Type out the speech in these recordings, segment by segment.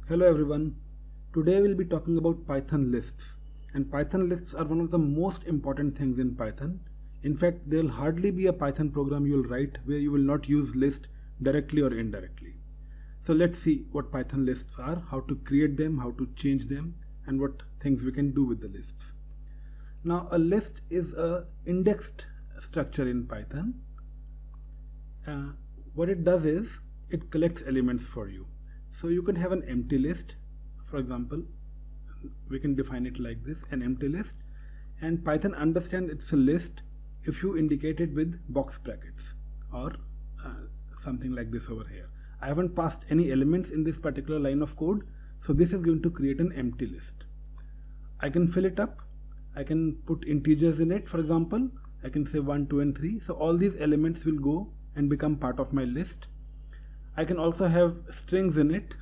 Hello everyone. Today we'll be talking about Python lists. And Python lists are one of the most important things in Python. In fact, there'll hardly be a Python program you'll write where you will not use list directly or indirectly. So let's see what Python lists are, how to create them, how to change them, and what things we can do with the lists. Now a list is a indexed structure in Python. What it does is it collects elements for you. So you can have an empty list. For example, we can define it like this, an empty list, and Python understands it's a list if you indicate it with box brackets or something like this over here. I haven't passed any elements in this particular line of code, so this is going to create an empty list. I can fill it up. I can put integers in it. For example, I can say 1, 2 and 3. So all these elements will go and become part of my list. I can also have strings in it,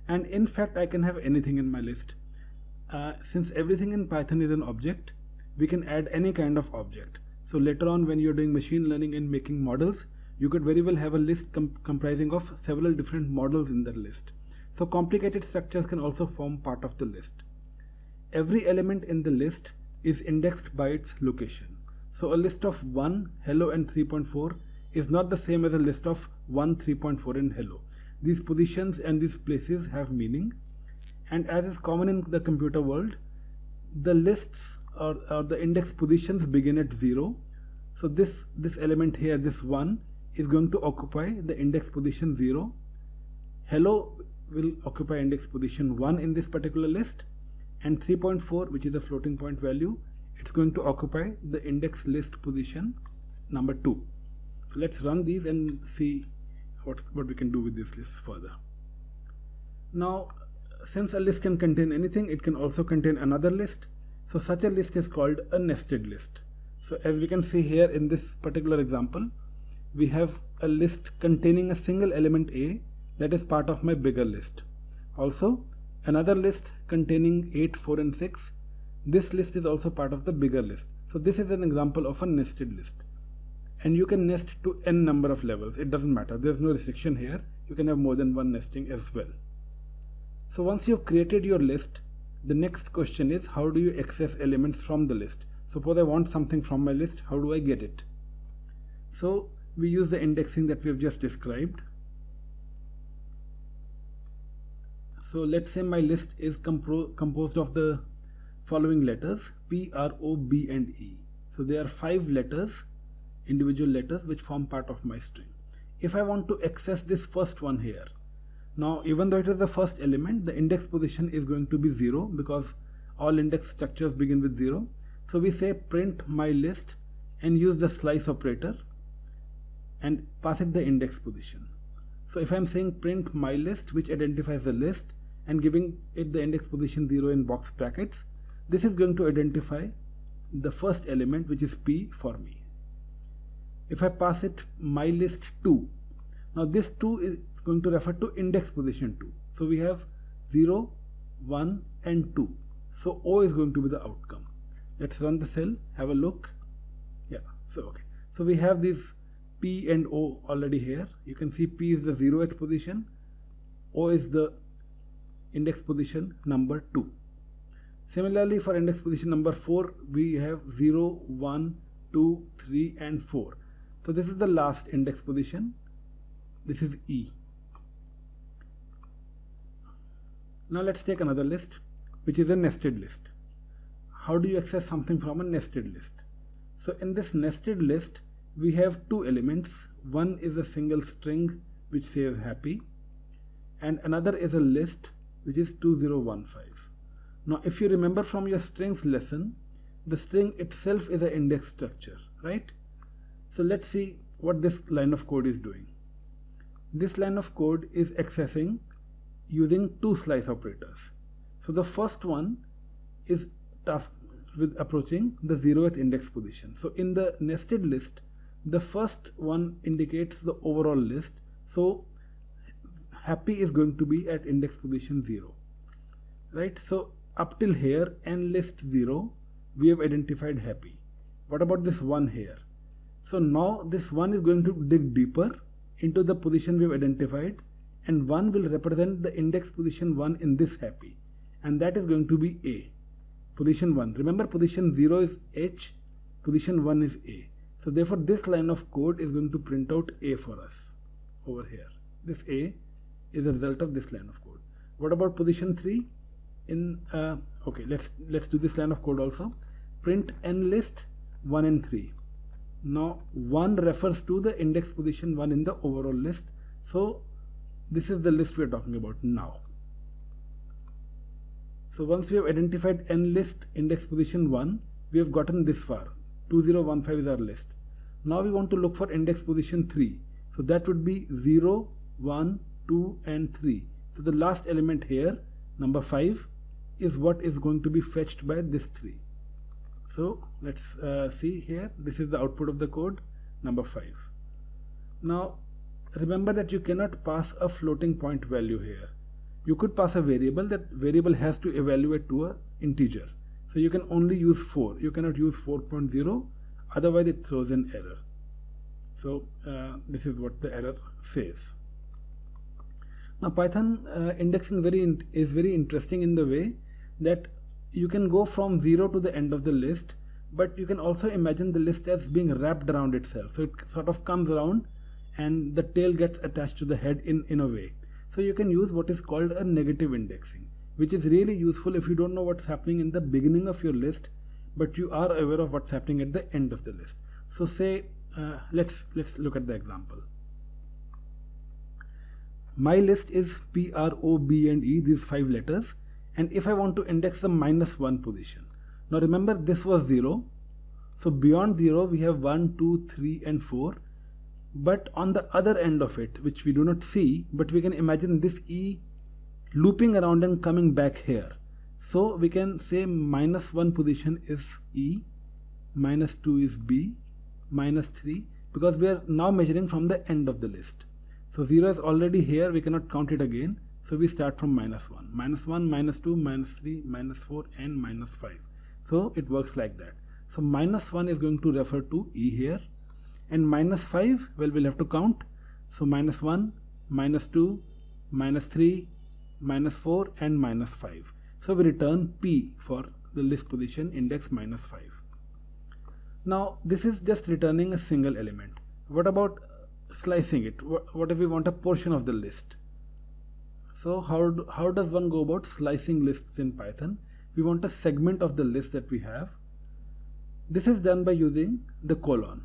and in fact I can have anything in my list. Since everything in Python is an object, we can add any kind of object. So later on when you're doing machine learning and making models, you could very well have a list comprising of several different models in the list. So complicated structures can also form part of the list. Every element in the list is indexed by its location. So a list of 1, hello and 3.4 is not the same as a list of 1, 3.4 and hello. These positions and these places have meaning, and as is common in the computer world, the lists or the index positions begin at 0. So this element here, this 1, is going to occupy the index position 0. Hello will occupy index position 1 in this particular list, and 3.4, which is a floating point value, it's going to occupy the index list position number 2. So let's run these and see what we can do with this list further. Now, since a list can contain anything, it can also contain another list. So such a list is called a nested list. So as we can see here in this particular example, we have a list containing a single element A that is part of my bigger list. Also, another list containing 8, 4 and 6. This list is also part of the bigger list. So this is an example of a nested list. And you can nest to n number of levels. It doesn't matter. There's no restriction here. You can have more than one nesting as well. So once you've created your list, the next question is, how do you access elements from the list? Suppose I want something from my list. How do I get it? So we use the indexing that we have just described. So let's say my list is composed of the following letters: P, R, O, B and E. So there are 5 letters, individual letters, which form part of my string. If I want to access this first one here, now even though it is the first element, the index position is going to be 0 because all index structures begin with 0. So we say print my list and use the slice operator and pass it the index position. So if I'm saying print my list, which identifies the list, and giving it the index position 0 in box brackets, this is going to identify the first element, which is P, for me. If I pass it my list 2, now this 2 is going to refer to index position 2. So we have 0, 1 and 2. So O is going to be the outcome. Let's run the cell, have a look. Yeah, so okay. So we have these P and O already here. You can see P is the 0th position, O is the index position number 2. Similarly, for index position number 4, we have 0, 1, 2, 3 and 4. So this is the last index position. This is E. Now let's take another list, which is a nested list. How do you access something from a nested list? So in this nested list, we have 2 elements. One is a single string which says happy, and another is a list which is 2015. Now if you remember from your strings lesson, the string itself is an index structure, right? So let's see what this line of code is doing. This line of code is accessing using 2 slice operators. So the first one is tasked with approaching the 0th index position. So in the nested list, the first one indicates the overall list. So happy is going to be at index position 0, right? So up till here, n list 0, we have identified happy. What about this 1 here? So now this 1 is going to dig deeper into the position we have identified and 1 will represent the index position 1 in this happy, and that is going to be A. Position 1. Remember, position 0 is H, position 1 is A. So therefore this line of code is going to print out A for us over here. This A is a result of this line of code. What about position 3? Okay, let's do this line of code also. Print n list 1 and 3. Now 1 refers to the index position 1 in the overall list. So this is the list we are talking about now. So once we have identified n list index position 1, we have gotten this far. 2015 is our list. Now we want to look for index position 3. So that would be 0, 1, 2 and 3. So the last element here, number 5, is what is going to be fetched by this 3. So let's see here. This is the output of the code, number 5. Now remember that you cannot pass a floating point value here. You could pass a variable. That variable has to evaluate to an integer. So you can only use 4. You cannot use 4.0, otherwise it throws an error. So this is what the error says. Now Python indexing is very interesting in the way that you can go from 0 to the end of the list, but you can also imagine the list as being wrapped around itself. So it sort of comes around and the tail gets attached to the head in a way. So you can use what is called a negative indexing, which is really useful if you don't know what's happening in the beginning of your list, but you are aware of what's happening at the end of the list. So say let's look at the example. My list is P, R, O, B and E, these 5 letters, and if I want to index the -1 position. Now remember, this was 0, so beyond 0 we have 1, 2, 3 and 4, but on the other end of it, which we do not see, but we can imagine this E looping around and coming back here. So we can say -1 position is E, -2 is B, -3, because we are now measuring from the end of the list. So 0 is already here, we cannot count it again. So we start from -1, -1, -2, -3, -4 and -5. So it works like that. So -1 is going to refer to E here, and -5, well, we'll have to count. So -1, -2, -3, -4 and -5. So we return P for the list position index -5. Now this is just returning a single element. What about slicing it? What if we want a portion of the list? So how does one go about slicing lists in Python? We want a segment of the list that we have. This is done by using the colon.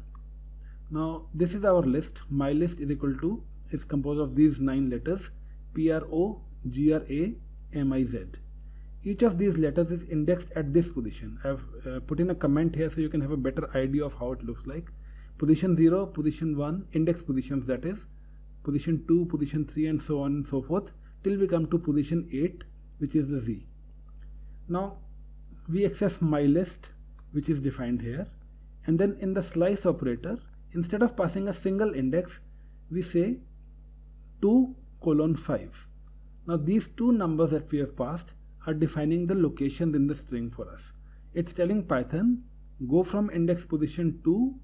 Now this is our list. My list is composed of these 9 letters: PRO, GRA, MIZ. Each of these letters is indexed at this position. I've put in a comment here so you can have a better idea of how it looks like. Position 0, position 1, index positions, that is, position 2, position 3 and so on and so forth, till we come to position 8, which is the Z. Now we access my list, which is defined here, and then in the slice operator, instead of passing a single index, we say 2:5. Now these 2 numbers that we have passed are defining the locations in the string for us. It's telling Python, go from index position 2,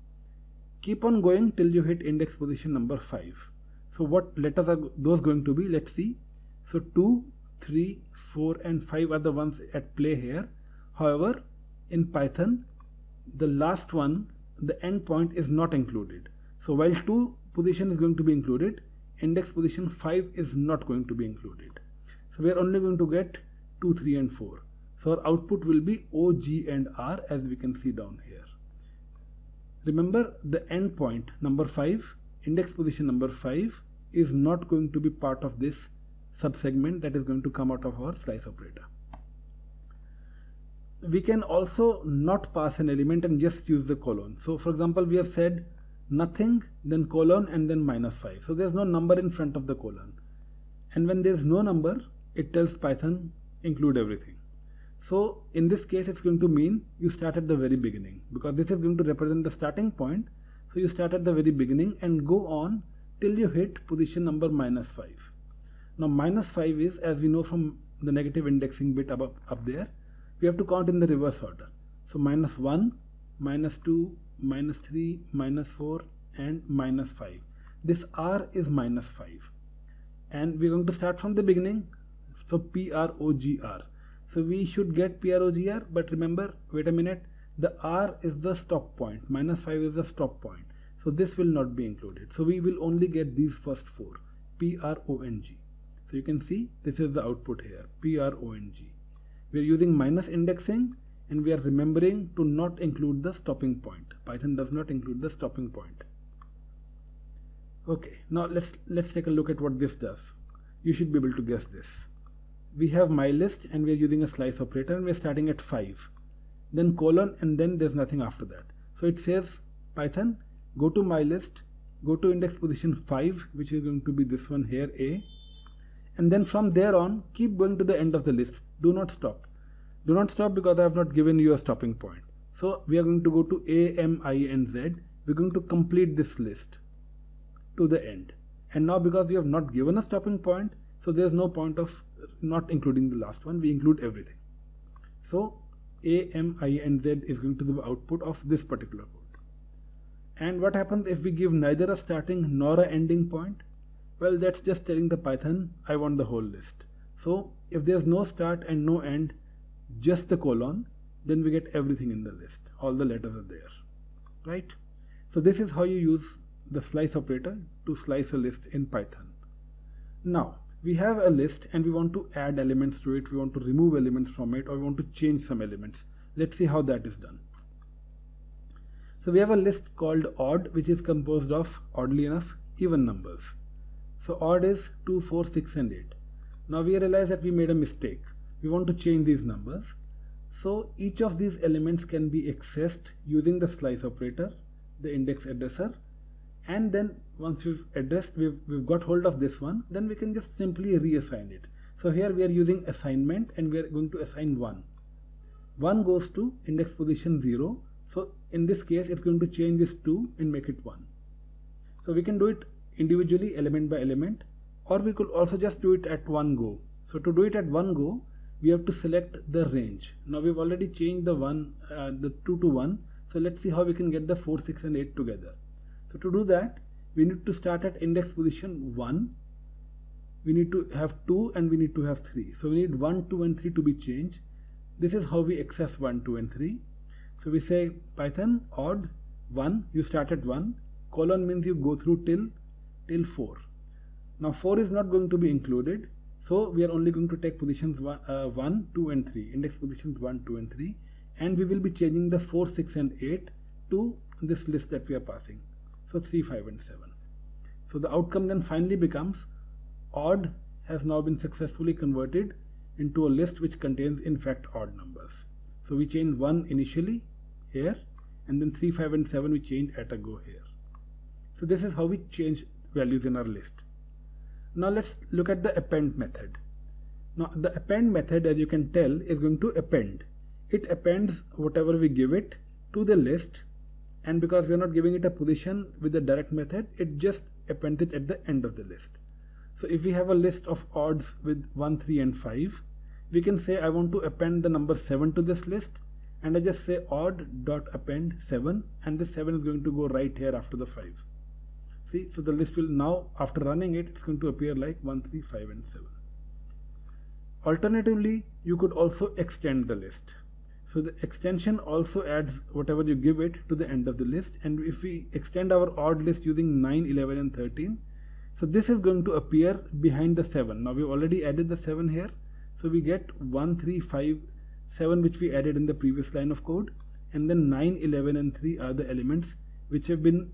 keep on going till you hit index position number 5. So what letters are those going to be? Let's see. So 2, 3, 4 and 5 are the ones at play here. However, in Python, the last one, the endpoint, is not included. So while 2 position is going to be included, index position 5 is not going to be included. So we are only going to get 2, 3 and 4. So our output will be O, G and R, as we can see down here. Remember, the endpoint number 5, index position number 5, is not going to be part of this subsegment that is going to come out of our slice operator. We can also not pass an element and just use the colon. So for example, we have said nothing, then colon and then -5. So there's no number in front of the colon. And when there's no number, it tells Python include everything. So in this case, it's going to mean you start at the very beginning, because this is going to represent the starting point. So you start at the very beginning and go on till you hit position number -5. Now -5 is, as we know from the negative indexing bit up there, we have to count in the reverse order. So -1, -2, -3, -4 and -5. This R is -5. and we're going to start from the beginning. So PROGR. So we should get PROGR, but remember, wait a minute, the R is the stop point, -5 is the stop point. So this will not be included. So we will only get these first four, PRONG. So you can see this is the output here, PRONG. We are using minus indexing, and we are remembering to not include the stopping point. Python does not include the stopping point. Okay, now let's take a look at what this does. You should be able to guess this. We have my list and we are using a slice operator, and we are starting at 5, then colon, and then there's nothing after that. So it says, Python, go to my list, go to index position 5, which is going to be this one here, A, and then from there on keep going to the end of the list. Do not stop. Do not stop because I have not given you a stopping point. So we are going to go to A, M, I and Z. We're going to complete this list to the end. And now because we have not given a stopping point, so there's no point of not including the last one. We include everything. So A, M, I and Z is going to be the output of this particular code. And what happens if we give neither a starting nor a ending point? Well, that's just telling the Python, I want the whole list. So if there's no start and no end, just the colon, then we get everything in the list. All the letters are there, right? So this is how you use the slice operator to slice a list in Python. Now we have a list and we want to add elements to it, we want to remove elements from it, or we want to change some elements. Let's see how that is done. So we have a list called odd, which is composed of, oddly enough, even numbers. So odd is 2, 4, 6 and 8. Now we realize that we made a mistake. We want to change these numbers. So each of these elements can be accessed using the slice operator, the index addresser, and then once we've got hold of this one, then we can just simply reassign it. So here we are using assignment and we are going to assign 1. 1 goes to index position 0. So in this case it's going to change this 2 and make it 1. So we can do it individually, element by element, or we could also just do it at one go. So to do it at one go, we have to select the range. Now we've already changed the 2 to 1. So let's see how we can get the 4, 6 and 8 together. So to do that, we need to start at index position 1. We need to have 2 and we need to have 3. So we need 1, 2 and 3 to be changed. This is how we access 1, 2 and 3. So we say Python odd 1, you start at 1, colon means you go through till 4. Now 4 is not going to be included. So we are only going to take positions 1, 2 and 3, index positions 1, 2 and 3, and we will be changing the 4, 6 and 8 to this list that we are passing. So 3, 5 and 7. So the outcome then finally becomes odd has now been successfully converted into a list which contains in fact odd numbers. So we changed 1 initially here, and then 3, 5 and 7 we changed at a go here. So this is how we change values in our list. Now let's look at the append method. Now the append method, as you can tell, is going to append. It appends whatever we give it to the list, and because we are not giving it a position with the direct method, it just appends it at the end of the list. So if we have a list of odds with 1, 3 and 5, we can say I want to append the number 7 to this list, and I just say odd.append 7, and this 7 is going to go right here after the 5. See, so the list will now, after running it, it's going to appear like 1, 3, 5 and 7. Alternatively, you could also extend the list. So the extension also adds whatever you give it to the end of the list, and if we extend our odd list using 9, 11 and 13, so this is going to appear behind the 7. Now we've already added the 7 here, so we get 1, 3, 5, 7 which we added in the previous line of code, and then 9, 11 and 3 are the elements which have been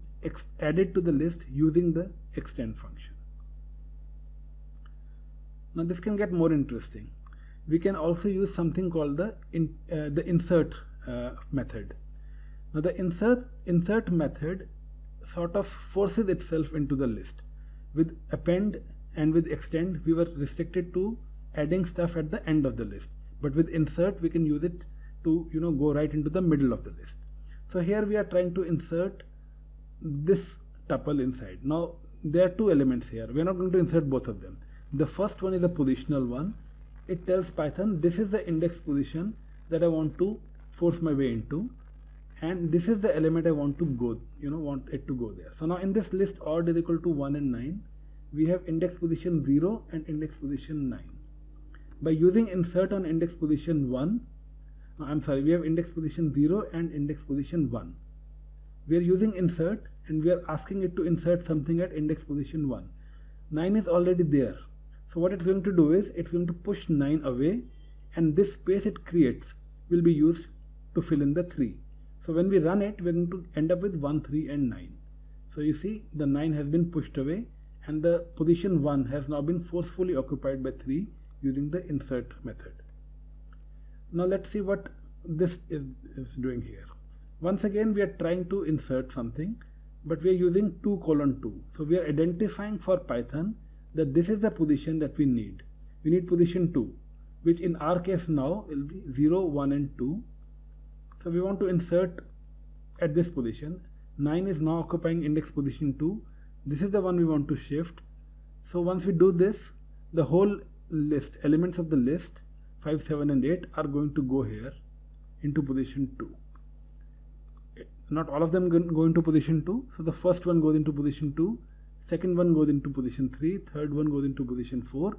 added to the list using the extend function. Now this can get more interesting. We can also use something called the insert method. Now the insert method sort of forces itself into the list. With append and with extend, we were restricted to adding stuff at the end of the list, but with insert we can use it to go right into the middle of the list. So here we are trying to insert this tuple inside. Now there are two elements here. We are not going to insert both of them. The first one is a positional one. It tells Python this is the index position that I want to force my way into, and this is the element I want to go, want it to go there. So now in this list odd is equal to 1 and 9, we have index position 0 and index position 9. By using insert on index position 1, we have index position 0 and index position 1. We are using insert and we are asking it to insert something at index position 1. 9 is already there. So what it's going to do is it's going to push 9 away, and this space it creates will be used to fill in the 3. So when we run it, we're going to end up with 1, 3 and 9. So you see the 9 has been pushed away and the position 1 has now been forcefully occupied by 3 using the insert method. Now let's see what this is doing here. Once again we are trying to insert something, but we are using 2:2. So we are identifying for Python that this is the position that we need. We need position 2, which in our case now will be 0, 1 and 2. So we want to insert at this position. 9 is now occupying index position 2. This is the one we want to shift. So once we do this, the whole list, elements of the list 5, 7 and 8 are going to go here into position 2. Not all of them go into position 2. So the first one goes into position 2, second one goes into position 3, third one goes into position 4,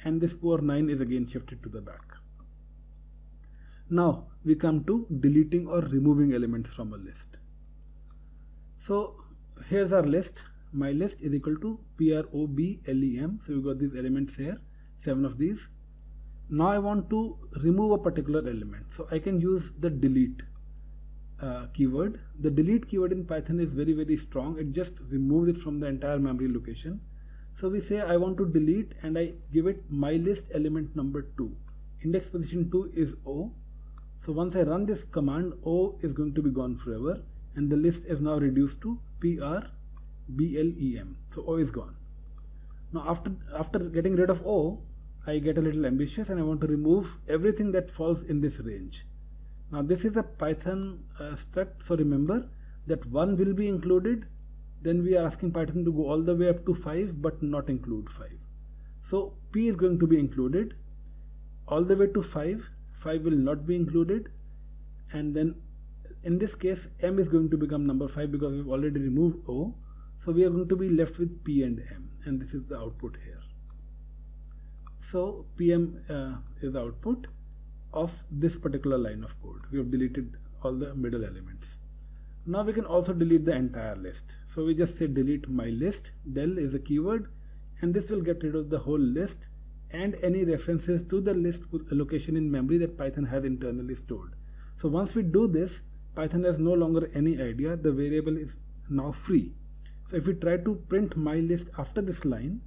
and this poor 9 is again shifted to the back. Now we come to deleting or removing elements from a list. So here's our list. My list is equal to PROBLEM. So we got these elements here, 7 of these. Now I want to remove a particular element. So I can use the delete keyword. The delete keyword in Python is very, very strong. It just removes it from the entire memory location. So we say I want to delete and I give it my list element number 2. Index position 2 is O. So once I run this command, O is going to be gone forever and the list is now reduced to PRBLEM. So O is gone. Now after getting rid of O, I get a little ambitious and I want to remove everything that falls in this range. Now this is a Python struct, so remember that 1 will be included, then we are asking Python to go all the way up to 5 but not include 5. So P is going to be included all the way to 5, 5 will not be included, and then in this case M is going to become number 5 because we've already removed O. So we are going to be left with P and M, and this is the output here. So PM is the output of this particular line of code. We have deleted all the middle elements. Now we can also delete the entire list. So we just say delete my list. Del is a keyword, and this will get rid of the whole list and any references to the list location in memory that Python has internally stored. So once we do this, Python has no longer any idea. The variable is now free. So if we try to print my list after this line,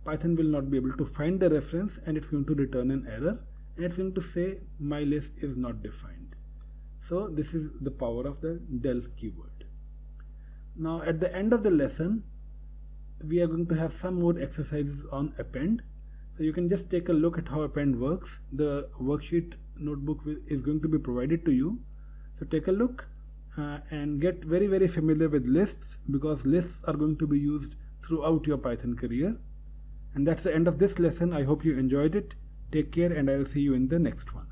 Python will not be able to find the reference and it's going to return an error, and it's going to say my list is not defined. So this is the power of the del keyword. Now at the end of the lesson, we are going to have some more exercises on append. So you can just take a look at how append works. The worksheet notebook is going to be provided to you. So take a look and get very, very familiar with lists, because lists are going to be used throughout your Python career. And that's the end of this lesson. I hope you enjoyed it. Take care, and I'll see you in the next one.